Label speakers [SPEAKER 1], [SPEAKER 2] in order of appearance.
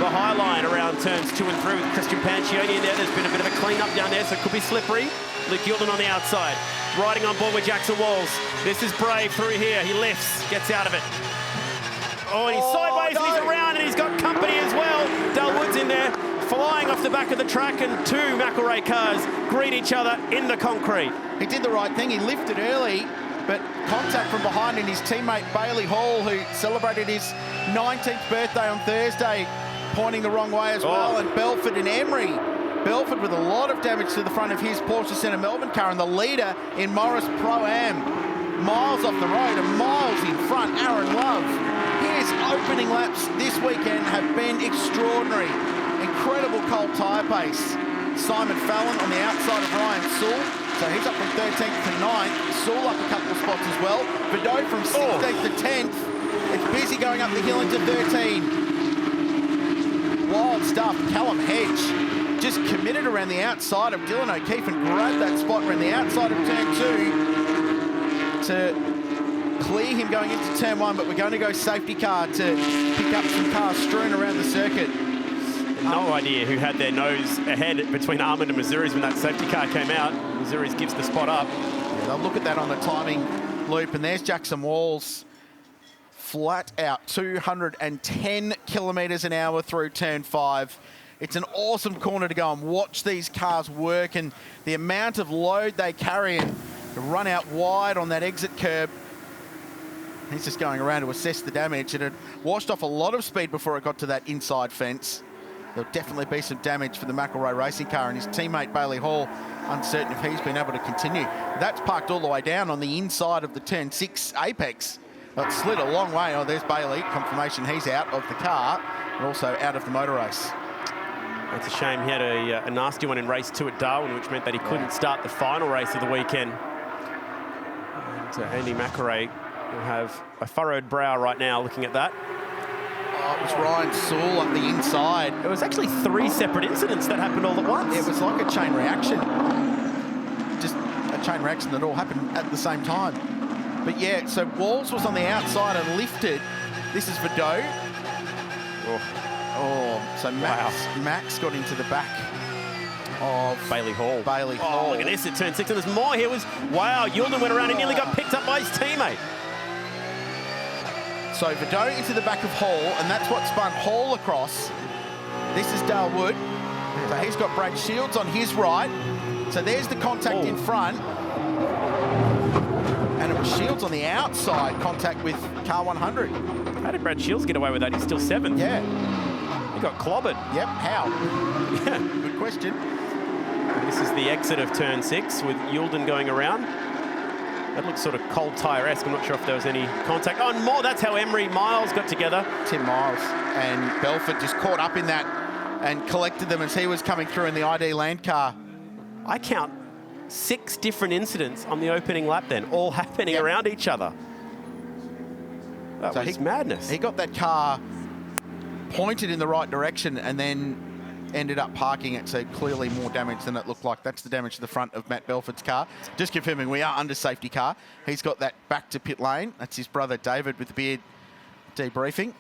[SPEAKER 1] the high line around turns 2 and 3 with Christian Pancioni in there. There's been a bit of a clean-up down there, so it could be slippery. Luke Yilden on the outside, riding on board with Jackson Walls. This is Brave through here. He lifts, gets out of it. Oh, and he's sideways and he's around and he's got company as well. Dale Wood's in there, flying off the back of the track, and 2 McElrea cars greet each other in the concrete.
[SPEAKER 2] He did the right thing. He lifted early, but contact from behind, and his teammate Bailey Hall, who celebrated his 19th birthday on Thursday, pointing the wrong way as well. And Belford and Emery. Belford with a lot of damage to the front of his Porsche Centre Melbourne car, and the leader in Morris Pro-Am. Miles off the road and miles in front, Aaron Love. His opening laps this weekend have been extraordinary. Incredible cold tyre pace. Simon Fallon on the outside of Ryan Sewell. So he's up from 13th to 9th. Sewell up a couple of spots as well. Vidot from 16th to 10th. It's busy going up the hill into 13. Wild stuff. Callum Hedge just committed around the outside of Dylan O'Keefe and grabbed that spot around the outside of turn 2 to clear him going into turn 1, but we're going to go safety car to pick up some cars strewn around the circuit.
[SPEAKER 1] No idea who had their nose ahead between Armand and Missouri's when that safety car came out. Missouri's gives the spot up.
[SPEAKER 2] Yeah, they'll look at that on the timing loop, and there's Jackson Walls. Flat out, 210 kilometres an hour through turn 5. It's an awesome corner to go and watch these cars work, and the amount of load they carry and run out wide on that exit curb. He's just going around to assess the damage, and it washed off a lot of speed before it got to that inside fence. There'll definitely be some damage for the McElrea racing car, and his teammate Bailey Hall uncertain if he's been able to continue. That's parked all the way down on the inside of the turn 6 apex. It slid a long way. Oh, there's Bailey. Confirmation he's out of the car and also out of the motor race.
[SPEAKER 1] It's a shame he had a nasty one in race 2 at Darwin, which meant that he couldn't start the final race of the weekend. And Andy McElrea will have a furrowed brow right now looking at that.
[SPEAKER 2] Oh, it was Ryan Sewell up the inside.
[SPEAKER 1] It was actually 3 separate incidents that happened all at once.
[SPEAKER 2] It was like a chain reaction. Just a chain reaction that all happened at the same time. But yeah, so Walls was on the outside and lifted. This is Vidot. Oh, so Max got into the back of
[SPEAKER 1] Bailey Hall.
[SPEAKER 2] Hall.
[SPEAKER 1] Look at this at turn 6, and there's more here. Wow, Yilden went around and nearly got picked up by his teammate.
[SPEAKER 2] So Vidot into the back of Hall, and that's what spun Hall across. This is Dale Wood. So he's got Brad Shields on his right. So there's the contact in front. And it was Shields on the outside, contact with car 100.
[SPEAKER 1] How did Brad Shields get away with that? He's still 7th.
[SPEAKER 2] Yeah.
[SPEAKER 1] He got clobbered.
[SPEAKER 2] Yep, how?
[SPEAKER 1] Yeah.
[SPEAKER 2] Good question.
[SPEAKER 1] This is the exit of turn 6 with Yilden going around. That looks sort of cold tyre-esque. I'm not sure if there was any contact. Oh, and more, that's how Emery Miles got together.
[SPEAKER 2] Tim Miles and Belford just caught up in that and collected them as he was coming through in the ID Land car.
[SPEAKER 1] I count 6 different incidents on the opening lap then, all happening around each other. That was madness.
[SPEAKER 2] He got that car pointed in the right direction and then ended up parking it, so clearly more damage than it looked like. That's the damage to the front of Matt Belford's car. Just confirming we are under safety car. He's got that back to pit lane. That's his brother David with the beard debriefing.